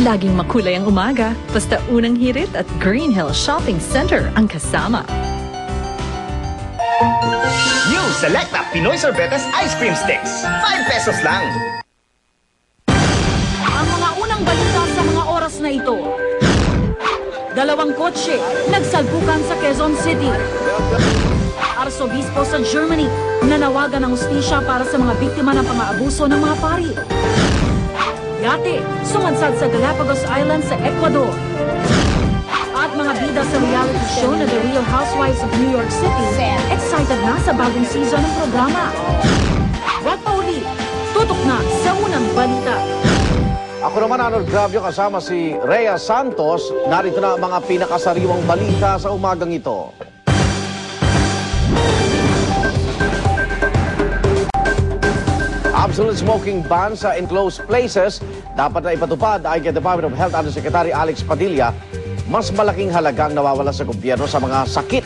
Laging makulay ang umaga, basta unang hirit at Green Hill Shopping Center ang kasama. New Selecta Pinoy Sorbetes Ice Cream Sticks. 5 pesos lang. Ang mga unang balita sa mga oras na ito. Dalawang kotse nagsalpukan sa Quezon City. Arsobispo sa Germany nanawagan ng hustisya para sa mga biktima ng pang-aabuso ng mga pari. Yate sumadsad sa Galapagos Island sa Ecuador. At mga bida sa reality show na The Real Housewives of New York City, excited na sa bagong season ng programa. Wag pa uli, tutok na sa unang balita. Ako naman, Arnold Gravio, kasama si Rhea Santos. Narito na ang mga pinakasariwang balita sa umagang ito. Absolute smoking ban sa enclosed places dapat na ipatupad ay kay Department of Health Undersecretary Alex Padilla. Mas malaking halagang nawawala sa gobyerno sa mga sakit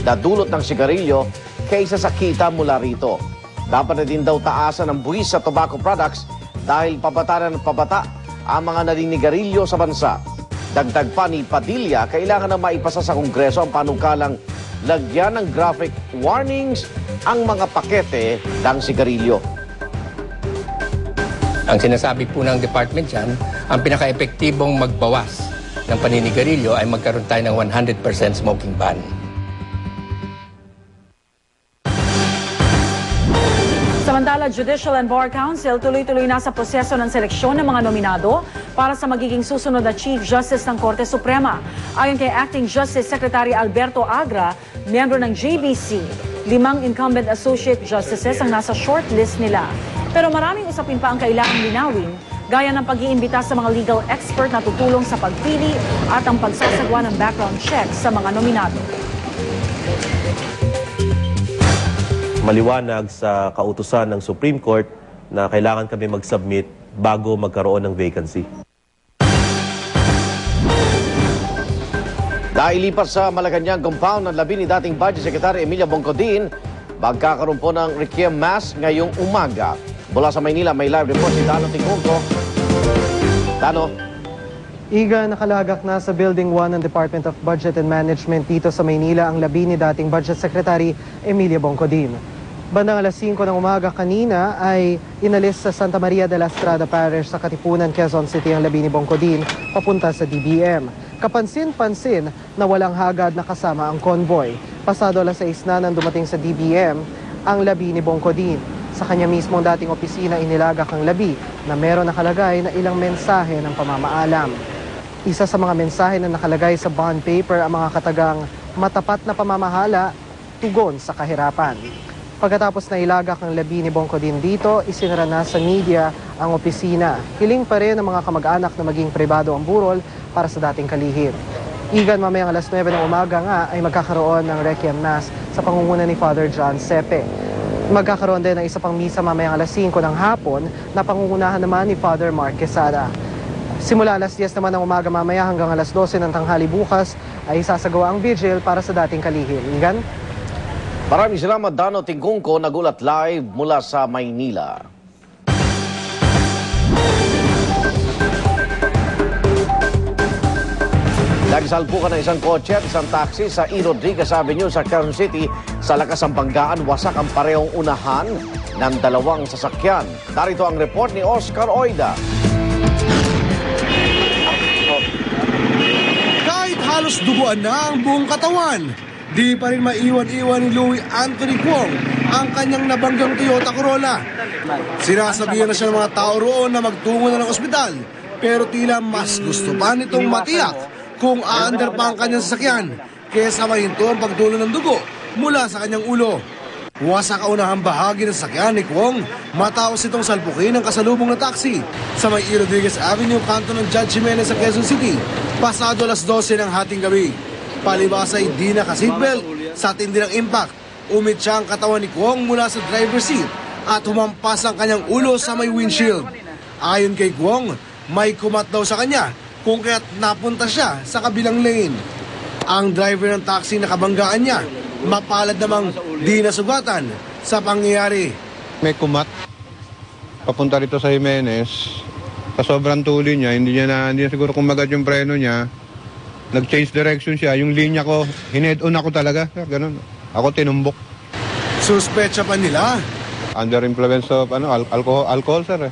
na dulot ng sigarilyo kaysa sa kita mula rito. Dapat na din daw taasan ang buwis sa tobacco products dahil pabata ng pabata ang mga naninigarilyo sa bansa. Dagdag pa ni Padilla, kailangan na maipasa sa Kongreso ang panukalang lagyan ng graphic warnings ang mga pakete ng sigarilyo. Ang sinasabi po ng department dyan, ang pinaka-epektibong magbawas ng paninigarilyo ay magkaroon tayo ng 100% smoking ban. Samantala, Judicial and Bar Council tuloy-tuloy na sa proseso ng seleksyon ng mga nominado para sa magiging susunod na Chief Justice ng Korte Suprema. Ayon kay Acting Justice Secretary Alberto Agra, miyembro ng JBC, 5 incumbent associate justices ang nasa shortlist nila. Pero maraming usapin pa ang kailangang linawin, gaya ng pag-iimbita sa mga legal expert na tutulong sa pagpili at ang pagsasagwa ng background check sa mga nominado. Maliwanag sa kautusan ng Supreme Court na kailangan kami mag-submit bago magkaroon ng vacancy. Dahil lipat sa Malacanang compound ng labi ni dating Budget Secretary Emilia Bongcodin, magkakaroon po ng Requiem Mass ngayong umaga. Mula sa Maynila, may live report si Dano Tingungco. Dano. Iga, nakalagak na sa Building 1 ng Department of Budget and Management dito sa Maynila ang labi ni dating Budget Secretary Emilia Bongcodin. Bandang alas 5 ng umaga kanina ay inalis sa Santa Maria de la Estrada Parish sa Katipunan, Quezon City ang labi ni Bongcodin papunta sa DBM. Kapansin-pansin na walang hagad na kasama ang convoy. Pasado alas 6 na nang dumating sa DBM ang labi ni Bongcodin. Sa kanya mismong dating opisina inilagak ang labi na meron nakalagay na ilang mensahe ng pamamaalam. Isa sa mga mensahe na nakalagay sa bond paper ang mga katagang matapat na pamamahala, tugon sa kahirapan. Pagkatapos na ilagak ang labi ni Bongcodin dito, isinara na sa media ang opisina. Hiling pa rin ng mga kamag-anak na maging pribado ang burol para sa dating kalihim. Igan, mamayang alas 9 ng umaga nga ay magkakaroon ng Requiem Mass sa pangunguna ni Father John Sepe. Magkakaroon din ng isa pang misa mamayang alas 5 ng hapon na pangungunahan naman ni Father Mark Quesada. Simula alas 10 naman ng umaga mamaya hanggang alas 12 ng tanghali bukas ay sasagawa ang vigil para sa dating kalihim. Igan? Maraming salamat, Dano Tingungco, nagulat live mula sa Maynila. Nagsalpukan ng isang kotse at isang taxi sa E. Rodriguez Avenue sa Quezon City. Sa lakas ng banggaan, wasak ang parehong unahan ng dalawang sasakyan. Narito ang report ni Oscar Oida. Kahit halos duguan na ang buong katawan, di pa rin maiwan-iwan ni Louis Anthony Cuong ang kanyang nabanggang Toyota Corolla. Sinasabihan na siya ng mga tao roon na magtungo na ng ospital, pero tila mas gusto pa nitong matiyak kung aandar pa ang kanyang sasakyan kaysa mahinto ang pagdulo ng dugo mula sa kanyang ulo. Wasak ang unahang bahagi ng sasakyan ni Cuong matapos itong salpukin ng kasalubong na taxi sa may E. Rodriguez Avenue, kanto ng Judge Jimenez sa Quezon City, pasado alas 12 ng hating gabi. Palibas ay di naka-seatbelt sa tindi ng impact. Umitsa ang katawan ni Cuong mula sa driver's seat at humampas ang kanyang ulo sa may windshield. Ayon kay Cuong, may kumat daw sa kanya kung kaya't napunta siya sa kabilang lane. Ang driver ng taxi na kabanggaan niya, mapalad namang di nasugatan sa pangyayari. May kumat papunta rito sa Jimenez, Sa sobrang tuloy niya, hindi na siguro kumagat yung preno niya. Nag-change direction siya. Yung linya ko, hined-on ako talaga. Sir, ganun. Ako tinumbok. Suspecha pa nila. Under influence of alcohol, sir.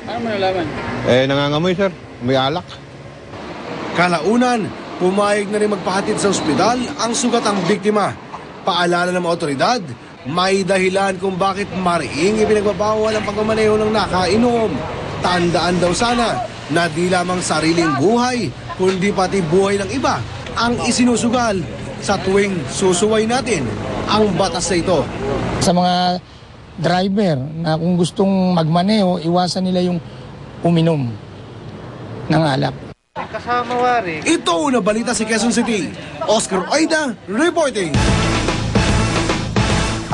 Ano mo nalaman? Nangangamoy, sir. May alak. Kalaunan, pumayag na rin magpahatid sa ospital ang sugatang biktima. Paalala ng mga otoridad, may dahilan kung bakit mariing ipinagbabawal ang pagmamaneho ng nakainom. Tandaan daw sana na di lamang sariling buhay, kundi pati buhay ng iba ang isinusugal sa tuwing susuway natin ang batas na ito. Sa mga driver na kung gustong magmaneho, iwasan nila yung uminom ng alak. Ito na balita sa Quezon City. Oscar Oida reporting.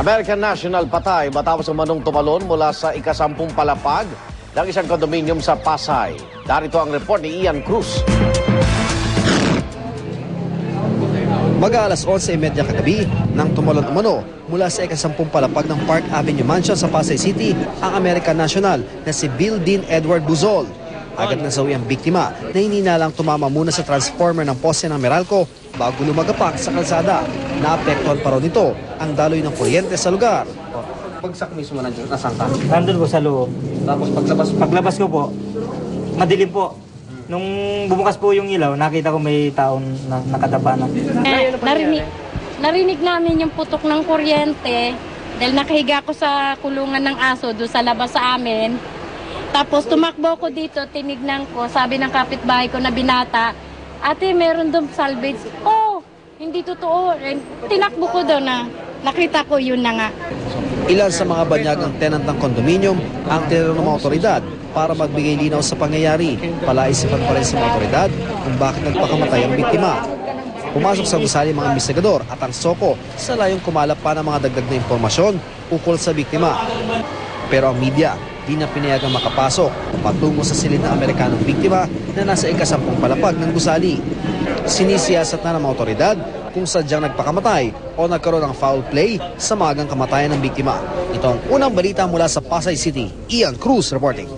American National patay matapos manong tumalon mula sa ika-10 palapag ng isang kondominium sa Pasay. Darito ang report ni Ian Cruz. Mag-aalas 11:30 kagabi nang tumalon umano mula sa ika-10 palapag ng Park Avenue Mansion sa Pasay City ang American National na si Bill Dean Edward Buzol. Agad nasawi ang biktima na hininalang tumama muna sa transformer ng poste ng Meralco bago lumagapak sa kalsada. Naapektuhan pa raw nito ang daloy ng kuryente sa lugar. Bagsak mismo na dyan, nasaan ka? Nandun po sa loob. Tapos paglabas ko po, madilim po. Nung bumukas po yung ilaw, nakita ko may taon na nakadapa na. Narinig namin yung putok ng kuryente dahil nakahiga ko sa kulungan ng aso doon sa labas sa amin. Tapos tumakbo ko dito, tinignan ko, sabi ng kapitbahay ko na binata, ate, meron doon salvage. Oh, hindi totoo. Tinakbo ko doon na nakita ko yun na nga. Ilan sa mga banyagang tenant ng kondominium ang tinanong ng mga otoridad para magbigay linaw sa pangyayari. Palaisipan pa rin sa mga otoridad kung bakit nagpakamatay ang biktima. Pumasok sa gusali mga investigador at ang SOCO sa layong kumalap pa ng mga dagdag na impormasyon ukol sa biktima. Pero ang media di na pinayagang makapasok patungo sa silid ng Amerikanong biktima na nasa ika-10 palapag ng gusali. Sinisiyasat na ng mga otoridad kung sadyang nagpakamatay o nagkaroon ng foul play sa maagang kamatayan ng biktima. Ito ang unang balita mula sa Pasay City. Ian Cruz reporting.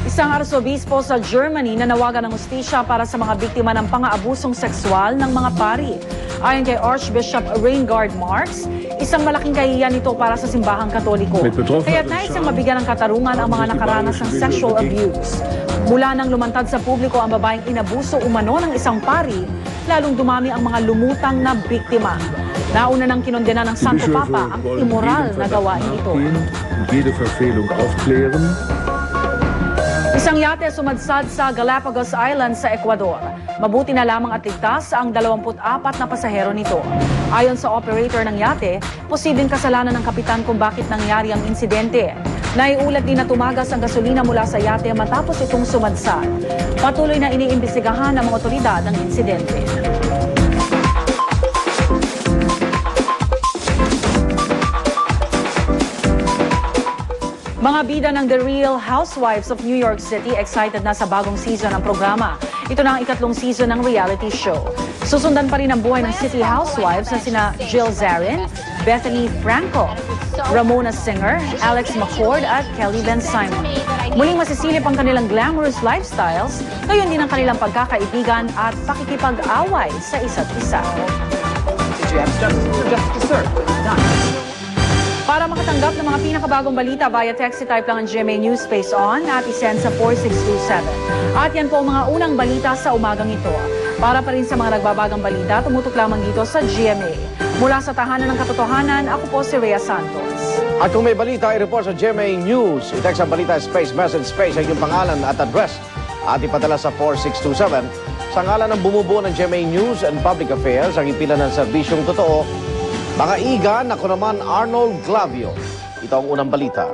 Isang arsobispo sa Germany na nawagan ng hustisya para sa mga biktima ng pang-aabusong sexual ng mga pari. Ayon kay Archbishop Reingard Marx, isang malaking kahihiyan ito para sa simbahang Katoliko. Kaya't nais niyang mabigyan ng katarungan ang mga nakaranas ng sexual abuse. Mula nang lumantad sa publiko ang babaeng inabuso umano ng isang pari, lalong dumami ang mga lumutang na biktima. Nauna nang kinondena ng Santo Papa ang immoral na gawain ito. Isang yate sumadsad sa Galapagos Islands sa Ecuador. Mabuti na lamang at ligtas ang 24 na pasahero nito. Ayon sa operator ng yate, posibleng kasalanan ng kapitan kung bakit nangyari ang insidente. Naiulat din na tumagas ang gasolina mula sa yate matapos itong sumadsad. Patuloy na iniimbestigahan ng mga otoridad ang insidente. Mga bida ng The Real Housewives of New York City excited na sa bagong season ng programa. Ito na ang ikatlong season ng reality show. Susundan pa rin ang buhay ng City Housewives na sina Jill Zarin, Bethany Franco, Ramona Singer, Alex McCord at Kelly Ben Simon. Muling masisilip ang kanilang glamorous lifestyles, gayon din ang kanilang pagkakaibigan at pakikipag-away sa isa't isa. Para makatanggap ng mga pinakabagong balita via text, type lang ang GMA News Space On at isend sa 4627. At yan po ang mga unang balita sa umagang ito. Para pa rin sa mga nagbabagang balita, tumutok lamang dito sa GMA. Mula sa tahanan ng katotohanan, ako po si Rhea Santos. At kung may balita, i-report sa GMA News. I-text ang balita, space, message, space, ang iyong pangalan at address. At ipadala sa 4627. Sa ngalan ng bumubuo ng GMA News and Public Affairs, ang ipila ng serbisyong totoo, mga igan, ako naman Arnold Glavio. Ito ang unang balita.